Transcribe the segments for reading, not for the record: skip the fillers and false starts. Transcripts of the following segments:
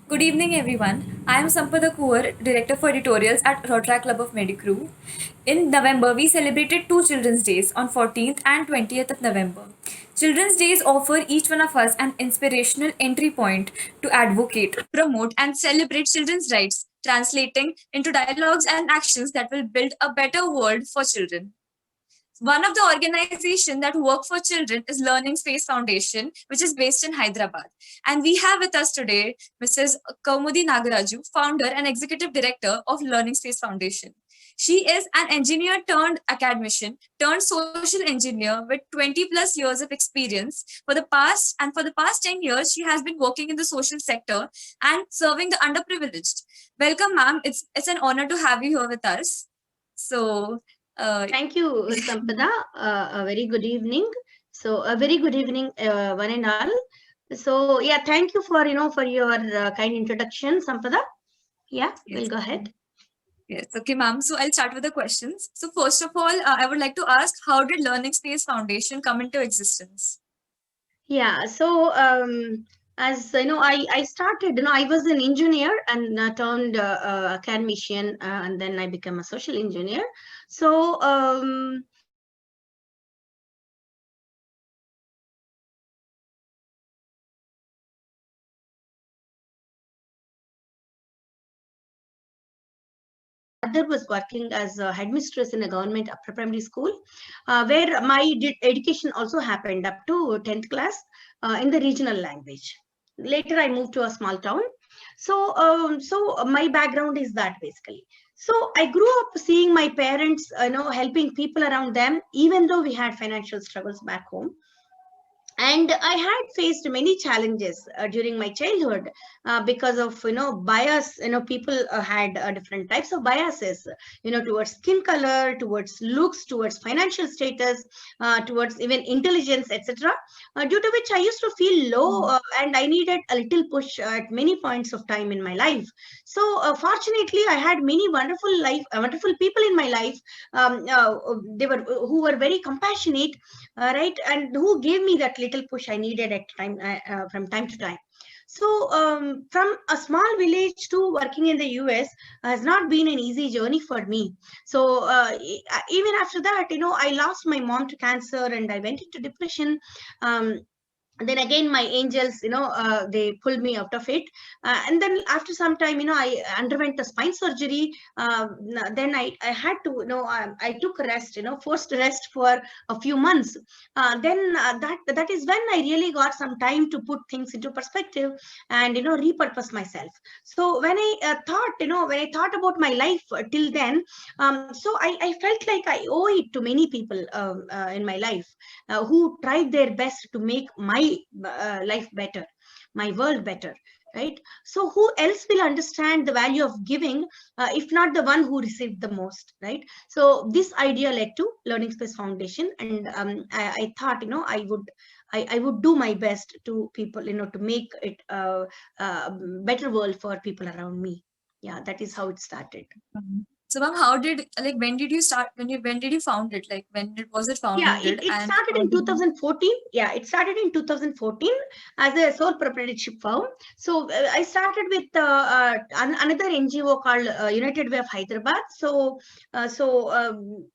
Good evening, everyone. I am Sampada Kuar, Director for Editorials at Rotary Club of Medicrew. In November, we celebrated two Children's Days on 14th and 20th of November. Children's Days offer each one of us an inspirational entry point to advocate, promote, and celebrate children's rights, translating into dialogues and actions that will build a better world for children. One of the organizations that work for children is Learning Space Foundation, which is based in Hyderabad. And we have with us today Mrs. Kaumudi Nagaraju, founder and executive director of Learning Space Foundation. She is an engineer turned academician turned social engineer with 20 plus years of experience. For the past 10 years, she has been working in the social sector and serving the underprivileged. Welcome, ma'am. It's an honor to have you here with us. So, Thank you, Sampada. A very good evening. So, a very good evening, one and all. So, yeah, thank you for for your kind introduction, Sampada. Yeah, yes. we'll go ahead. Yes. Okay, ma'am. So I'll start with the questions. So first of all, I would like to ask, how did Learning Space Foundation come into existence? Yeah. So, as I started. I was an engineer and turned academician, and then I became a social engineer. So, mother was working as a headmistress in a government upper primary school, where my education also happened up to 10th class in the regional language. Later, I moved to a small town. So my background is that basically. So I grew up seeing my parents, helping people around them, even though we had financial struggles back home. And I had faced many challenges during my childhood because of bias. People had different types of biases, towards skin color, towards looks, towards financial status, towards even intelligence, etc., due to which I used to feel low, and I needed a little push at many points of time in my life. So fortunately, I had many wonderful people in my life. They were who were very compassionate, right, and who gave me that little push I needed at time from time to time. So from a small village to working in the US has not been an easy journey for me. So even after that, I lost my mom to cancer and I went into depression. Then again my angels, they pulled me out of it, and then after some time, I underwent a spine surgery. Then I had to, I took rest, forced rest for a few months. Then that is when I really got some time to put things into perspective and repurpose myself. So when I when I thought about my life till then, so I felt like I owe it to many people in my life, who tried their best to make my life better, my world better, right? So who else will understand the value of giving, if not the one who received the most, right? So this idea led to Learning Space Foundation, and I thought, I would do my best to people, to make it a better world for people around me. Yeah, that is how it started. So, ma'am, when did you start? When did you found it? Like, was it Yeah, founded? it And started how in did you? 2014. Yeah, it started in 2014 as a sole proprietorship firm. So I started with another NGO called United Way of Hyderabad.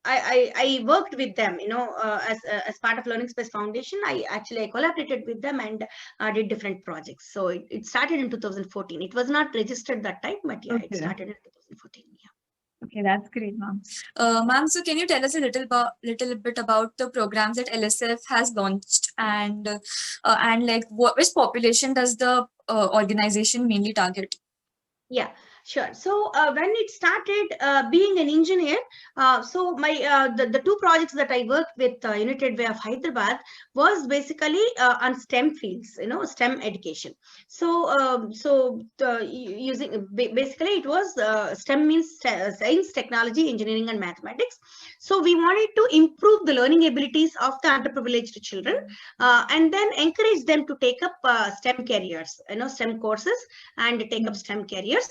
I worked with them, as part of Learning Space Foundation. I collaborated with them and did different projects. So it started in 2014. It was not registered that time, but yeah, it Okay. started in 2014. Yeah. Okay, that's great, ma'am. Ma'am, so can you tell us a little bit about the programs that LSF has launched, and like which population does the organization mainly target? Yeah, sure. So when it started, being an engineer, so my the two projects that I worked with United Way of Hyderabad was basically on STEM fields, STEM education. So using basically it was STEM means science, technology, engineering, and mathematics. So we wanted to improve the learning abilities of the underprivileged children, and then encourage them to take up STEM careers, STEM courses, and take up STEM careers.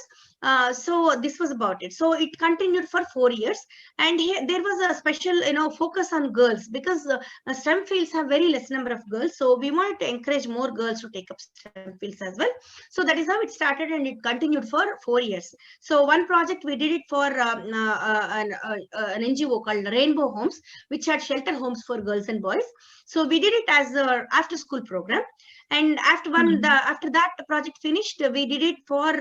So this was about it. So it continued for 4 years, and here there was a special focus on girls, because STEM fields have very less number of girls. So we wanted to encourage more girls to take up STEM fields as well. So that is how it started, and it continued for 4 years. So one project we did it for an NGO called Rainbow Homes, which had shelter homes for girls and boys. So we did it as a after school program. And after that project finished, we did it for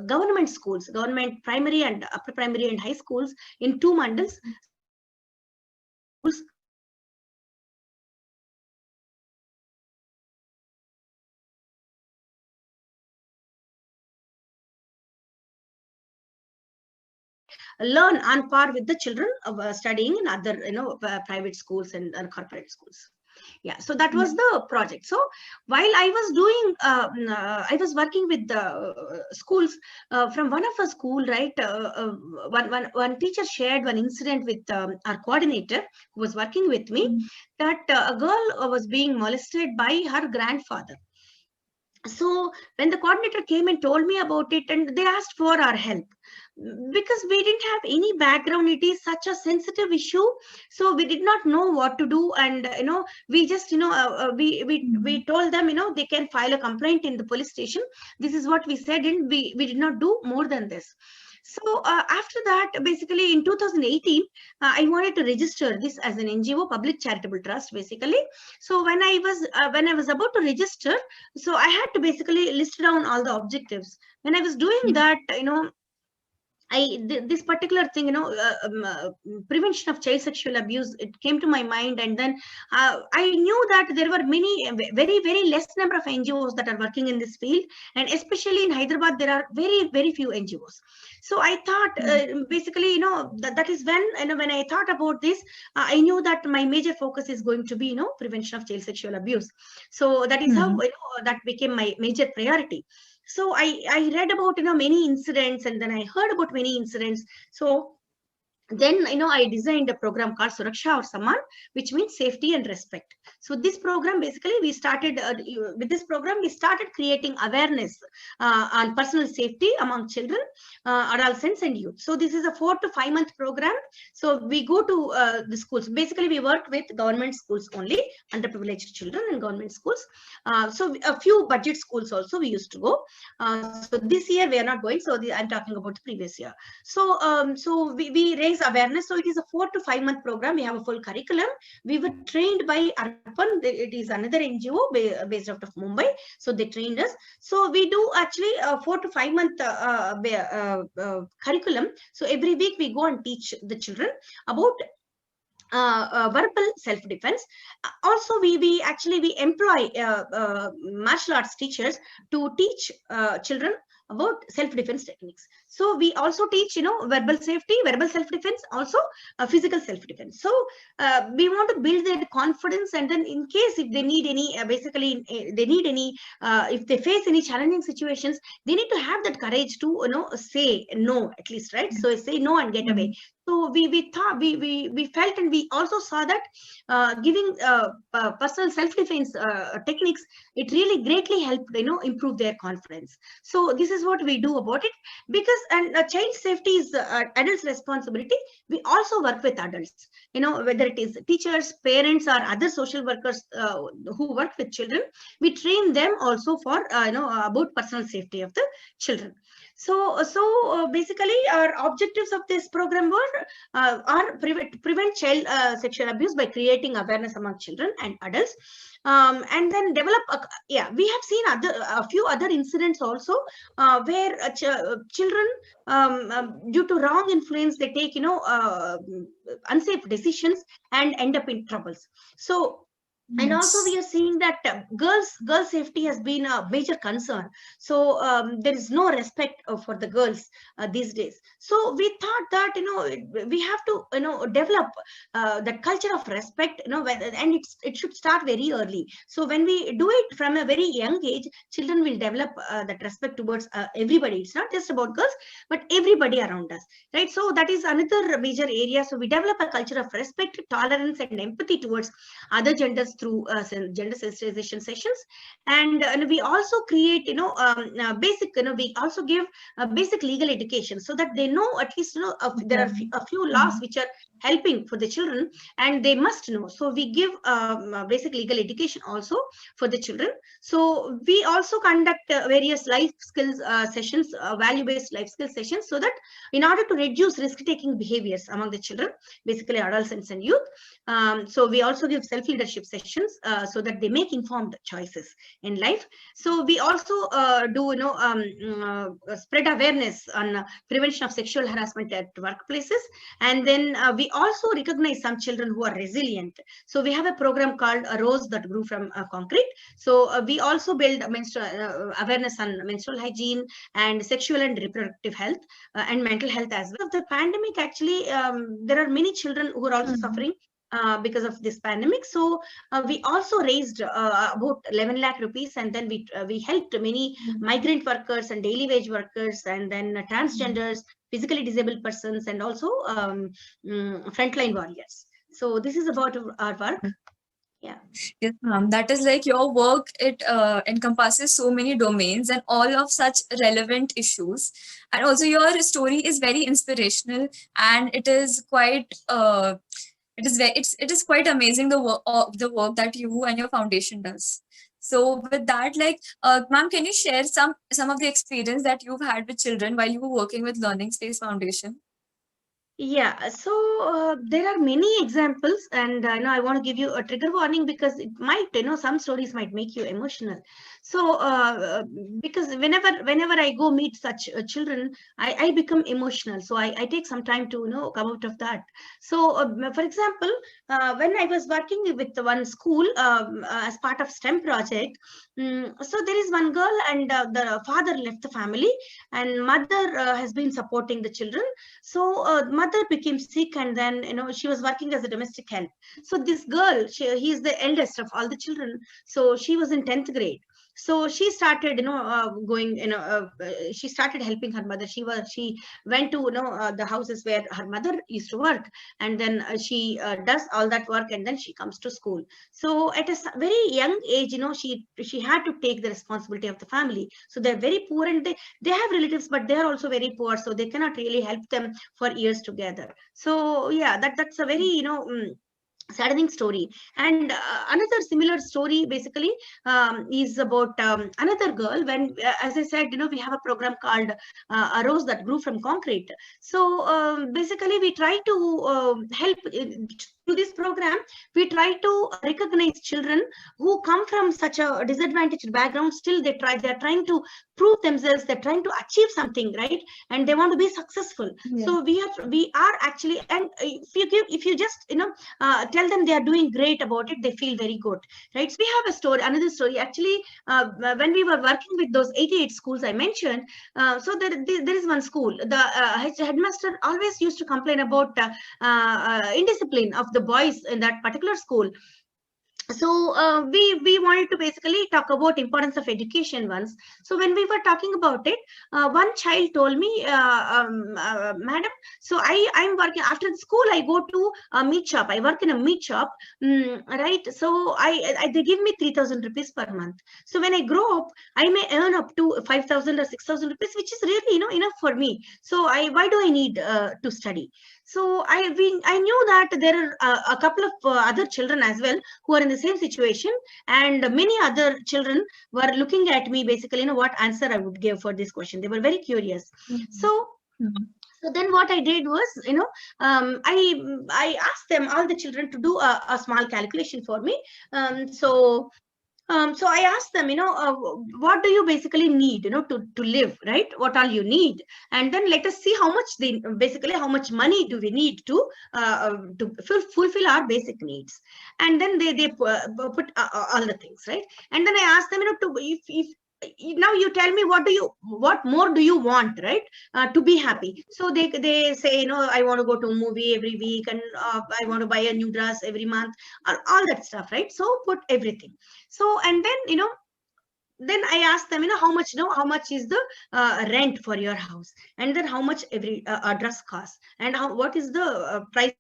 government schools, government primary and upper primary and high schools in 2 mandals. So we did it for schools learn on par with the children of studying in other private schools and corporate schools. Yeah, so that was the project. So while I was doing I was working with the schools, from one of a school, right, one teacher shared one incident with our coordinator who was working with me, that a girl was being molested by her grandfather. So when the coordinator came and told me about it, and they asked for our help, because we didn't have any background, it is such a sensitive issue, so we did not know what to do. And we just we told them, they can file a complaint in the police station. This is what we said, and we did not do more than this. So after that, basically in 2018, I wanted to register this as an NGO, public charitable trust, basically. So when I was about to register, so I had to basically list down all the objectives. When I was doing that, this particular thing, prevention of child sexual abuse, it came to my mind. And then I knew that there were many, very, very less number of NGOs that are working in this field. And especially in Hyderabad, there are very, very few NGOs. So I thought, basically, that is when, when I thought about this, I knew that my major focus is going to be, prevention of child sexual abuse. So that is how, that became my major priority. So I read about many incidents, and then I heard about many incidents. So then I designed a program called Suraksha or Samman, which means safety and respect. So this program, basically, we started with this program, we started creating awareness on personal safety among children, adolescents and youth. So this is a 4 to 5 month program. So we go to the schools. Basically, we work with government schools only, underprivileged children in government schools. So a few budget schools also we used to go. So this year we are not going. So I'm talking about the previous year. So so we raise awareness. So it is a 4 to 5 month program. We have a full curriculum. We were trained by Arpan. It is another NGO based out of Mumbai. So they trained us. So we do actually a 4 to 5 month curriculum. So every week we go and teach the children about verbal self-defense. Also, we actually employ martial arts teachers to teach children about self-defense techniques. So we also teach, verbal safety, verbal self-defense, also physical self-defense. So we want to build their confidence, and then in case if they need any, basically they need any, if they face any challenging situations, they need to have that courage to, say no at least, right? So say no and get away. So we thought, we felt, and we also saw that giving personal self-defense techniques, it really greatly helped, improve their confidence. So this is what we do about it, because child safety is adults' responsibility. We also work with adults, whether it is teachers, parents, or other social workers who work with children. We train them also for about personal safety of the children. So basically, our objectives of this program were are prevent child sexual abuse by creating awareness among children and adults, and then develop. We have seen a few other incidents also where children, due to wrong influence, they take unsafe decisions and end up in troubles. So. And also we are seeing that girls safety has been a major concern. So there is no respect for the girls these days. So we thought that we have to develop the culture of respect, and it should start very early. So when we do it from a very young age, children will develop that respect towards everybody. It's not just about girls, but everybody around us, right? So that is another major area. So we develop a culture of respect, tolerance, and empathy towards other genders, through gender sensitization sessions. And we also create, basic, we also give basic legal education, so that they know at least, there are a few laws which are helping for the children, and they must know. So we give basic legal education also for the children. So we also conduct various life skills sessions, value-based life skills sessions, so that in order to reduce risk-taking behaviors among the children, basically adolescents and youth. So we also give self-leadership sessions, so that they make informed choices in life. So we also do, spread awareness on prevention of sexual harassment at workplaces. And then we also recognize some children who are resilient. So we have a program called A Rose That Grew from Concrete. So we also build awareness on menstrual hygiene and sexual and reproductive health, and mental health as well. Of the pandemic, actually, there are many children who are also suffering because of this pandemic. So we also raised about 11 lakh rupees, and then we helped many migrant workers and daily wage workers, and then transgenders, physically disabled persons, and also frontline warriors. So this is about our work. Yeah. Yes, ma'am. That is like your work. It encompasses so many domains and all of such relevant issues. And also, your story is very inspirational, and it is quite it is quite amazing the work that you and your foundation does. So with that, like, ma'am, can you share some of the experience that you've had with children while you were working with Learning Space Foundation? Yeah, so there are many examples, and I want to give you a trigger warning, because it might, some stories might make you emotional. So because whenever I go meet such children, I become emotional. So I take some time to come out of that. So for example, when I was working with one school as part of STEM project, so there is one girl, and the father left the family, and mother has been supporting the children. So mother became sick, and then she was working as a domestic help. So this girl, he is the eldest of all the children, so she was in 10th grade. So she started going, she started helping her mother. She went to the houses where her mother used to work, and then she does all that work, and then she comes to school. So at a very young age, she had to take the responsibility of the family. So they're very poor, and they have relatives, but they're also very poor, so they cannot really help them for years together. So yeah, that's a very saddening story. And another similar story basically is about another girl. When as I said, we have a program called A Rose That Grew from Concrete. So basically we try to help through this program. We try to recognize children who come from such a disadvantaged background. Still they're trying to prove themselves, they're trying to achieve something, right? And they want to be successful. Yeah. So we are actually, and if you just tell them they are doing great about it, they feel very good, right? So we have another story actually. When we were working with those 88 schools I mentioned, so there is one school. The headmaster always used to complain about indiscipline of the boys in that particular school. So we wanted to basically talk about importance of education once. So when we were talking about it, one child told me, madam, so I'm working after the school, I go to a meat shop, I work in a meat shop, right? So I they give me 3,000 rupees per month. So when I grow up, I may earn up to 5,000 or 6,000 rupees, which is really enough for me. So why do I need to study? So I knew that there are a couple of other children as well who are in the same situation, and many other children were looking at me basically, what answer I would give for this question. They were very curious. So then what I did was, I asked them, all the children, to do a small calculation for me. So I asked them, what do you basically need, to live, right? What all you need, and then let us see how much money do we need to fulfill our basic needs. And then they put all the things, right? And then I asked them, if now you tell me, what more do you want, right? To be happy. So they say, I want to go to a movie every week, and I want to buy a new dress every month, all that stuff, right? So put everything. So and then I asked them, how much is the rent for your house, and then how much every address costs, and what is the price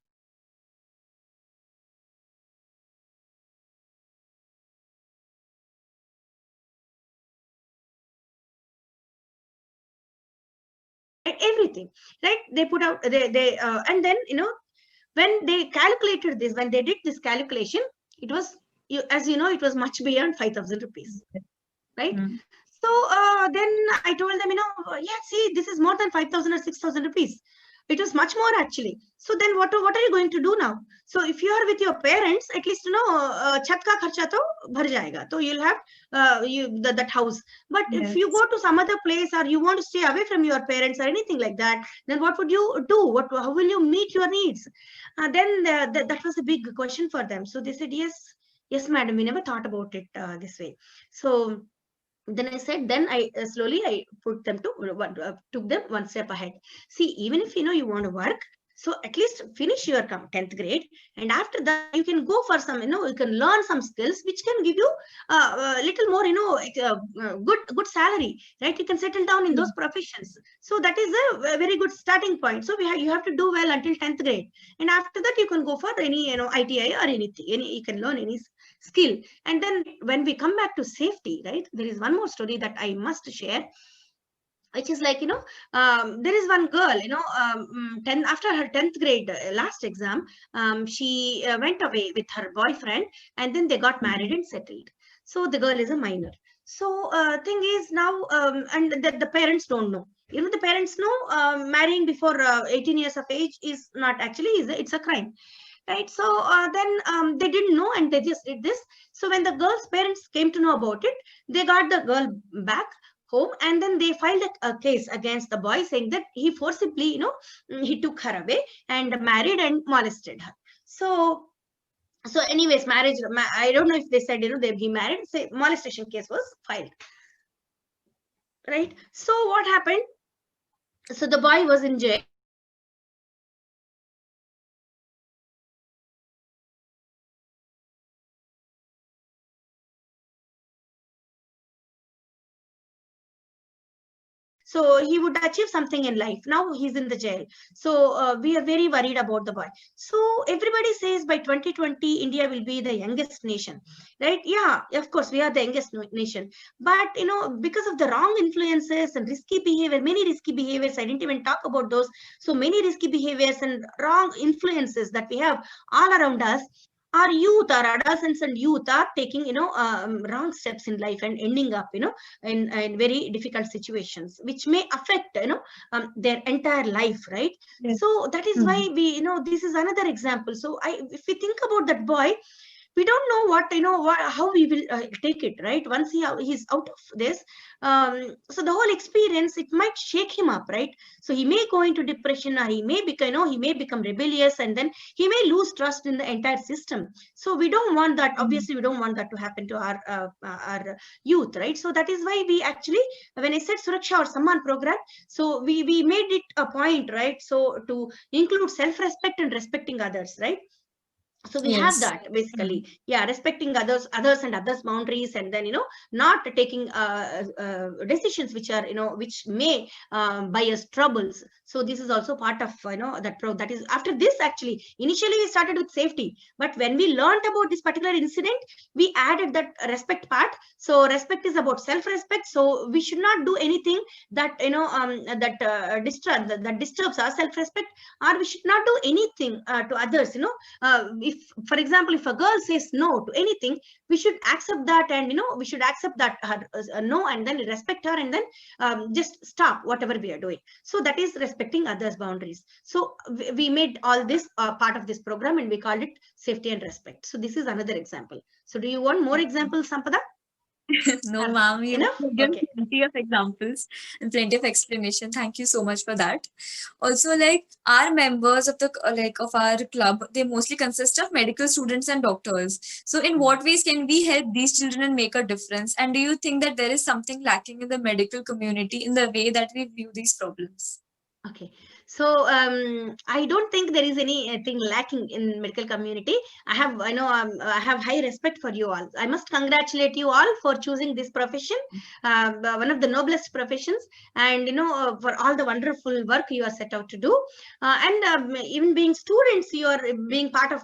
everything, right? They put out, and then, when they calculated this, when they did this calculation, it was, as you know, it was much beyond 5,000 rupees, right? Mm. So then I told them, yeah, see, this is more than 5,000 or 6,000 rupees. It was much more actually. So then what are you going to do now? So if you are with your parents, at least, chat ka kharcha to bhar jayega. So you'll have that house. But if you Yes. go to some other place, or you want to stay away from your parents or anything like that, then what would you do? How will you meet your needs? Then that was a big question for them. So they said, yes, madam, we never thought about it this way. So then I said, then I slowly I put them to took them one step ahead. See, even if you want to work, so at least finish your 10th grade, and after that you can go for some, you can learn some skills which can give you a little more, good salary, right? You can settle down in those professions. So that is a very good starting point. So you have to do well until 10th grade, and after that you can go for any, ITI or anything, you can learn any skill. And then when we come back to safety, right, there is one more story that I must share, which is like, there is one girl, 10 after her 10th grade last exam, she went away with her boyfriend, and then they got married and settled. So the girl is a minor. So thing is now, and the parents don't know. The parents know marrying before 18 years of age is not actually, it's a crime, right? So then they didn't know, and they just did this. So when the girl's parents came to know about it, they got the girl back home, and then they filed a case against the boy, saying that he forcibly, he took her away and married and molested her. So anyways, marriage, I don't know if they said, he married, say molestation case was filed, right? So what happened? So the boy was in jail. So he would achieve something in life. Now he's in the jail. So we are very worried about the boy. So everybody says by 2020, India will be the youngest nation, right? Yeah, of course, we are the youngest nation. But, because of the wrong influences and risky behavior, many risky behaviors, I didn't even talk about those. So many risky behaviors and wrong influences that we have all around us, our youth, our adolescents and youth are taking, wrong steps in life and ending up, in very difficult situations, which may affect, their entire life, right? Yes. So that is why we, this is another example. So if we think about that boy, we don't know how we will take it, right? Once he's out of this, so the whole experience, it might shake him up, right? So he may go into depression, or he may become, he may become rebellious, and then he may lose trust in the entire system. So we don't want that. Obviously we don't want that to happen to our youth, right? So that is why we actually, when I said Suraksha or Samman program, so we made it a point, right? So to include self-respect and respecting others, right? So we have Yes. that basically, yeah, respecting others and others boundaries, and then, not taking decisions which are, which may buy us troubles. So this is also part of, that is after this. Actually, initially we started with safety, but when we learned about this particular incident, we added that respect part. So respect is about self-respect. So we should not do anything that, that disturbs our self-respect, or we should not do anything to others, if, for example, if a girl says no to anything, we should accept that, and we should accept that her no, and then respect her, and then just stop whatever we are doing. So that is respecting others boundaries. So we made all this part of this program, and we called it safety and respect. So this is another example. So do you want more examples, Sampada? No, ma'am, you Enough? have given Okay. plenty of examples and plenty of explanation. Thank you so much for that. Also, like our members of the of our club, they mostly consist of medical students and doctors. So, in what ways can we help these children and make a difference? And do you think that there is something lacking in the medical community in the way that we view these problems? Okay, so I don't think there is anything lacking in medical community. I have high respect for you all. I must congratulate you all for choosing this profession, one of the noblest professions, and for all the wonderful work you are set out to do. And even being students, you are being part of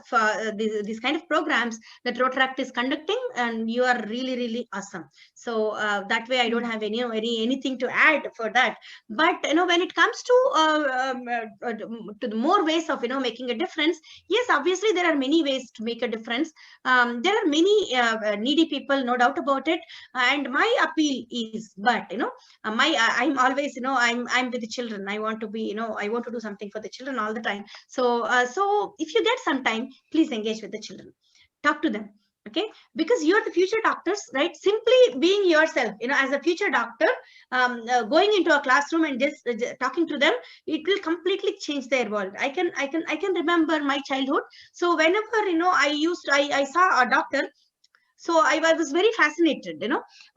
these kind of programs that Rotaract is conducting, and you are really, really awesome. So that way, I don't have anything to add for that. But when it comes to to the more ways of making a difference, yes, obviously there are many ways to make a difference. There are many needy people, no doubt about it. And my appeal is, but I'm always I'm with the children. I want to be I want to do something for the children all the time. So if you get some time, please engage with the children, talk to them. Okay, because you're the future doctors, right? Simply being yourself, as a future doctor, going into a classroom and just talking to them, it will completely change their world. I can remember my childhood. So whenever I saw a doctor, so I was very fascinated.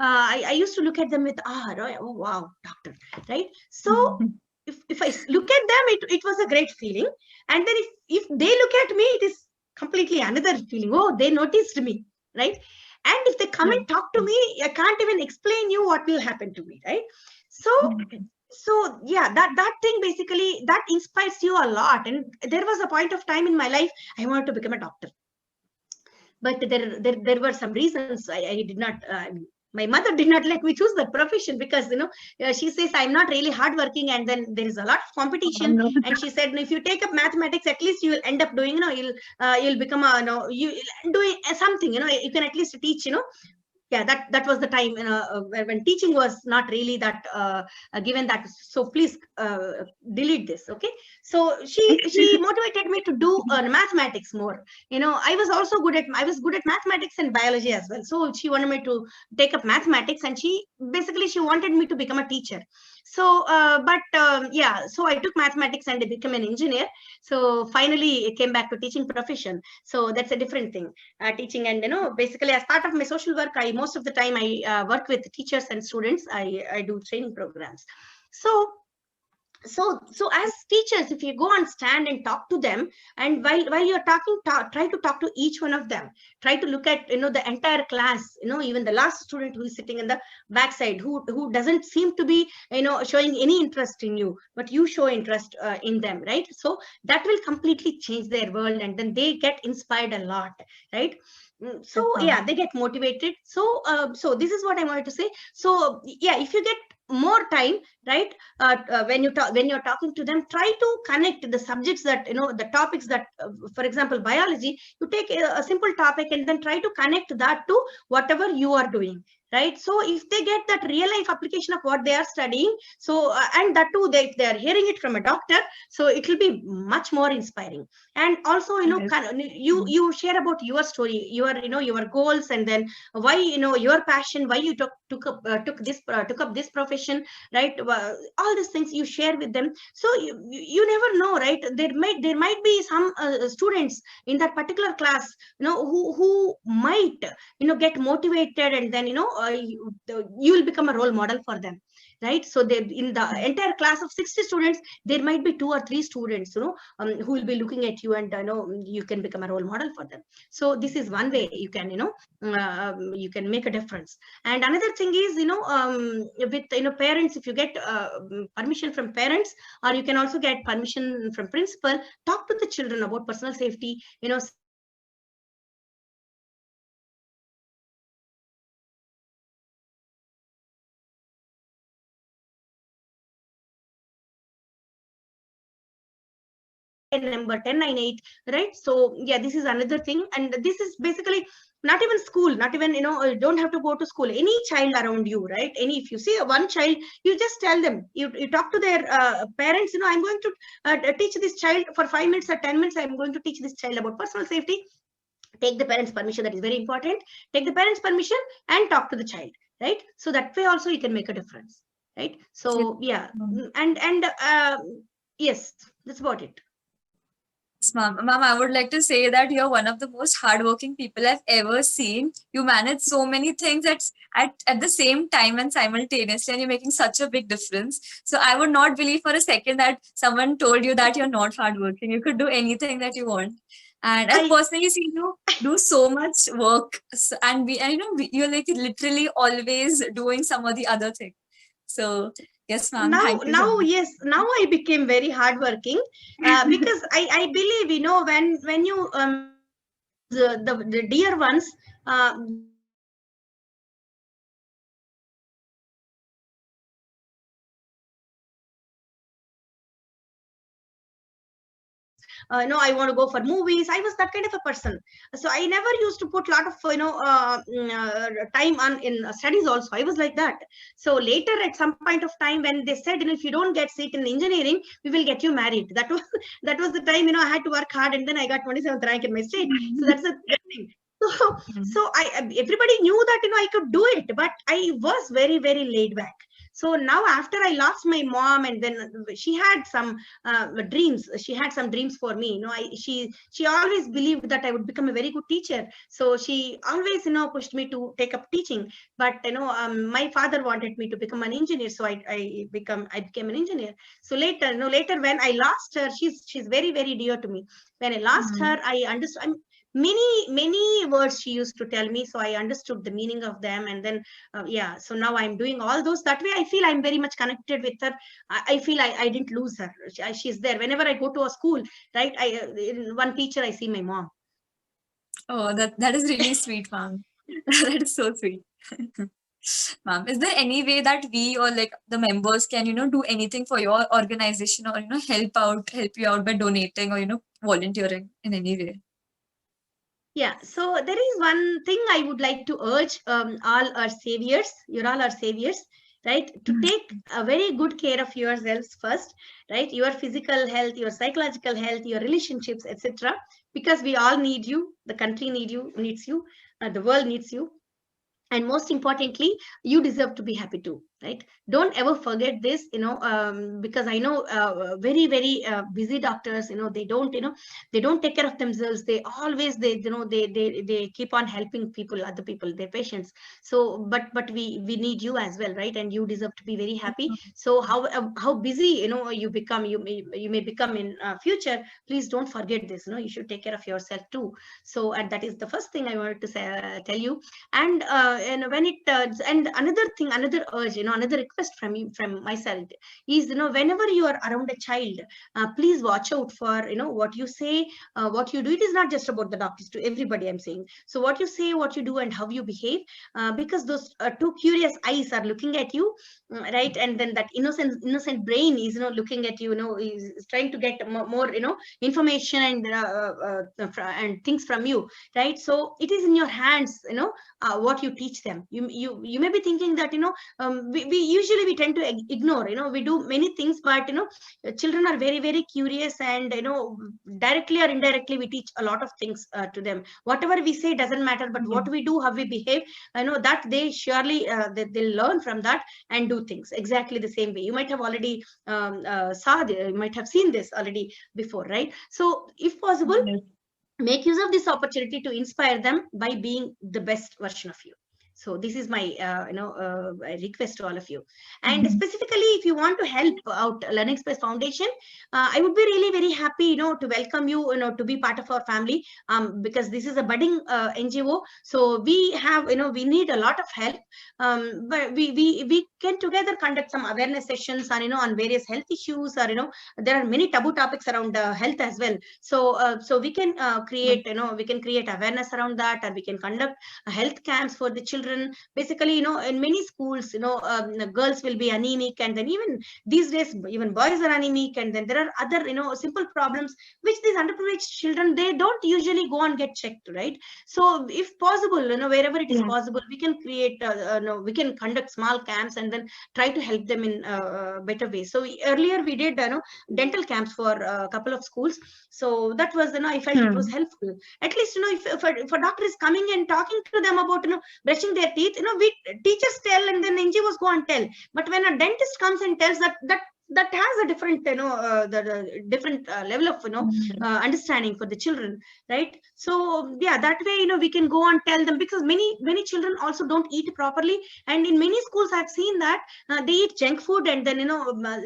I used to look at them with right, oh wow, doctor, right? So if I look at them, it was a great feeling. And then if they look at me, it is completely another feeling. Oh, they noticed me, right? And if they come and talk to me, I can't even explain you what will happen to me, right? So yeah, that thing basically that inspires you a lot. And there was a point of time in my life I wanted to become a doctor, but there were some reasons I did not. My mother did not let me choose that profession because she says I'm not really hardworking, and then there is a lot of competition. No. And she said, if you take up mathematics, at least you will end up doing, you'll become a, you doing something, you can at least teach, yeah, that was the time when teaching was not really that given that. So please delete this. Okay, so she motivated me to do mathematics more. I was good at mathematics and biology as well. So she wanted me to take up mathematics, and she wanted me to become a teacher. So yeah, so I took mathematics and I became an engineer. So finally I came back to teaching profession. So that's a different thing, teaching. And basically as part of my social work, I most of the time I work with teachers and students. I do training programs. So as teachers, if you go and stand and talk to them, and while you're talking, try to talk to each one of them. Try to look at the entire class, even the last student who is sitting in the backside, who doesn't seem to be showing any interest in you, but you show interest in them, right? So that will completely change their world, and then they get inspired a lot, right? So yeah, they get motivated. So this is what I wanted to say. So yeah, if you get more time, right, when you're talking to them, try to connect the subjects that the topics that for example biology, you take a simple topic and then try to connect that to whatever you are doing, right? So if they get that real life application of what they are studying, so and that too, if they are hearing it from a doctor, so it will be much more inspiring. And also Yes. you share about your story, your goals, and then why your passion, why you took up this profession, right? All these things you share with them. So you never know, right? There might be some students in that particular class, who might get motivated, and then you will become a role model for them, right? So they, in the entire class of 60 students, there might be 2 or 3 students who will be looking at you, and you can become a role model for them. So this is one way you can you can make a difference. And another thing is with parents, if you get permission from parents, or you can also get permission from principal, talk to the children about personal safety, number 1098, right? So yeah, this is another thing. And this is basically not even school, not even don't have to go to school. Any child around you, right? If you see one child, you just tell them, you talk to their parents, I'm going to teach this child for 5 minutes or 10 minutes, I'm going to teach this child about personal safety. Take the parents permission, that is very important. Take the parents permission and talk to the child, right? So that way also you can make a difference, right? So yeah. And yes, that's about it. Yes, ma'am, I would like to say that you're one of the most hardworking people I've ever seen. You manage so many things at the same time and simultaneously, and you're making such a big difference. So I would not believe for a second that someone told you that you're not hardworking. You could do anything that you want. And I've I personally seen you do so much work, you're like literally always doing some or the other thing. So yes, ma'am, now thank you so now much. yes, now I became very hardworking, because I believe when you the dear ones, I want to go for movies. I was that kind of a person. So I never used to put a lot of time on in studies also. I was like that. So later at some point of time when they said, if you don't get seat in engineering, we will get you married. That was that was the time, I had to work hard, and then I got 27th rank in my state. So that's the thing. So, everybody knew that, I could do it, but I was very, very laid back. So now after I lost my mom, and then she had some dreams. She had some dreams for me. She always believed that I would become a very good teacher. So she always, pushed me to take up teaching. But my father wanted me to become an engineer, so I became an engineer. So later when I lost her, she's very, very dear to me. When I lost her, I understood. Many words she used to tell me, so I understood the meaning of them. And then so now I'm doing all those. That way I feel I'm very much connected with her. I feel I didn't lose her. She's there whenever I go to a school, right? In one teacher I see my mom. Oh, that is really sweet, ma'am. That is so sweet. Ma'am, is there any way that we or like the members can, do anything for your organization, or, help you out by donating, or, volunteering in any way? Yeah, so there is one thing I would like to urge all our saviors. You're all our saviors, right? To take a very good care of yourselves first, right? Your physical health, your psychological health, your relationships, etc. Because we all need you. The country needs you. The world needs you. And most importantly, you deserve to be happy too, right? Don't ever forget this, because I know very, very busy doctors, they don't take care of themselves. They always, they keep on helping people, other people, their patients. So but we need you as well, right? And you deserve to be very happy. So how busy, you may become in future, please don't forget this. You should take care of yourself too. So, and that is the first thing I wanted to say, tell you. And when it and another thing, another urge, another request from you, from my side, is, whenever you are around a child, please watch out for, what you say, what you do. It is not just about the doctors, to everybody I'm saying. So what you say, what you do, and how you behave, because those two curious eyes are looking at you, right? And then that innocent brain is, looking at you, is trying to get more, information and things from you, right? So it is in your hands, what you teach them. You may be thinking that, we usually we tend to ignore, we do many things, but children are very, very curious, and directly or indirectly we teach a lot of things to them. Whatever we say doesn't matter, but what we do, how we behave, that they surely they'll learn from that and do things exactly the same way. You might have already you might have seen this already before, right? So if possible, make use of this opportunity to inspire them by being the best version of you. So this is my request to all of you. And specifically, if you want to help out Learning Space Foundation, I would be really very happy, to welcome you, to be part of our family, because this is a budding NGO. So we have, we need a lot of help, but we can together conduct some awareness sessions on, on various health issues, or there are many taboo topics around health as well. So we can create, we can create awareness around that, or we can conduct health camps for the children. Basically, in many schools, girls will be anemic, and then even these days, even boys are anemic, and then there are other, simple problems which these underprivileged children, they don't usually go and get checked, right? So if possible, wherever it is possible, we can create, we can conduct small camps and then try to help them in better ways. So earlier we did, dental camps for a couple of schools. So that was, I felt it was helpful. At least, if a doctor is coming and talking to them about, brushing their teeth, we teachers tell, and then NGOs go and tell. But when a dentist comes and tells, that has a different, the different level of, understanding for the children, right? So yeah, that way, we can go and tell them, because many children also don't eat properly. And in many schools I've seen that they eat junk food, and then,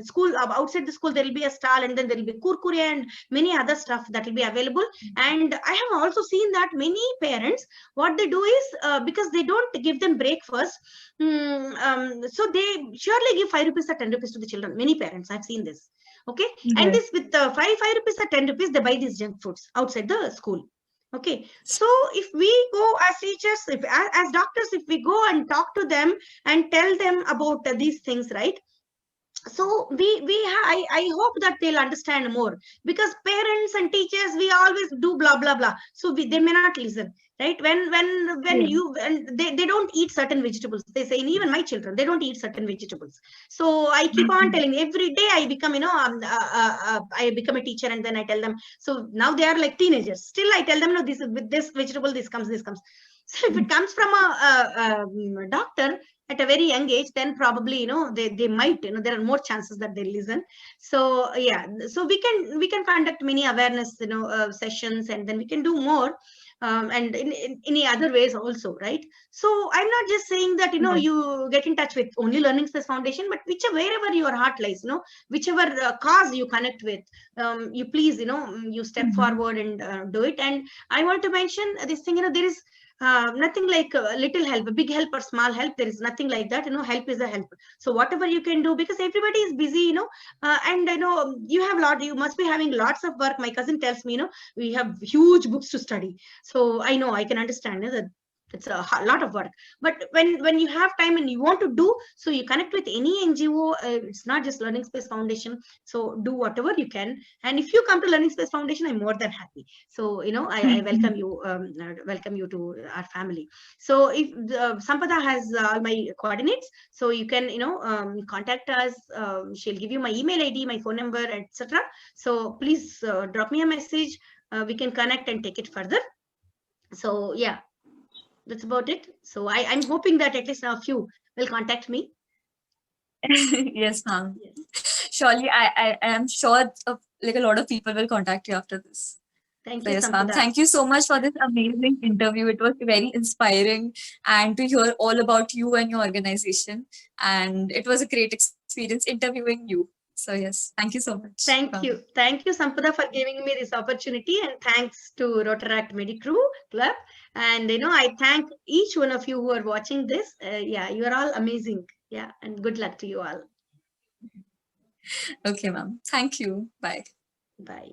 school, outside the school there will be a stall, and then there will be kurkure and many other stuff that will be available. And I have also seen that many parents, what they do is, because they don't give them breakfast, so they surely give 5 rupees or 10 rupees to the children. Many parents, I've seen this. Okay. And this, with the 5 rupees or 10 rupees, they buy these junk foods outside the school. Okay. So if we go as teachers, as doctors, if we go and talk to them and tell them about these things, right? So I hope that they'll understand more, because parents and teachers, we always do blah blah blah, so they may not listen, right? When Yeah. you, and they don't eat certain vegetables, they say, even my children, they don't eat certain vegetables. So I keep on telling, every day I become, I become a teacher, and then I tell them. So now they are like teenagers, still I tell them, no, this is with this vegetable, this comes. So if it comes from a doctor at a very young age, then probably, they might, there are more chances that they listen. So yeah, so we can conduct many awareness, sessions, and then we can do more, and in any other ways also, right? So I'm not just saying that, Yeah. you get in touch with only Learning Space Foundation, but whichever, wherever your heart lies, whichever cause you connect with, you please, you step Mhm. forward and do it. And I want to mention this thing, there is nothing like a little help, a big help or small help. There is nothing like that. Help is a help. So whatever you can do, because everybody is busy, and you have you must be having lots of work. My cousin tells me, we have huge books to study. So I know, I can understand, that it's a lot of work. But when you have time and you want to do, so you connect with any NGO. It's not just Learning Space Foundation. So do whatever you can. And if you come to Learning Space Foundation, I'm more than happy. So I welcome you, welcome you to our family. So if Sampada has all my coordinates, so you can contact us. She'll give you my email ID, my phone number, etc. So please drop me a message. We can connect and take it further. So yeah, that's about it. So I'm hoping that at least a few will contact me. Yes, ma'am. Yes. Surely, I am sure like a lot of people will contact you after this. Thank So you, yes, ma'am. Sampada. Thank you so much for this amazing interview. It was very inspiring and to hear all about you and your organization. And it was a great experience interviewing you. So yes, thank you so much, Thank ma'am. you. Thank you, Sampada, for giving me this opportunity. And thanks to Rotaract Medicrew Club. And, I thank each one of you who are watching this. Yeah, you are all amazing. Yeah. And good luck to you all. Okay, ma'am. Thank you. Bye. Bye.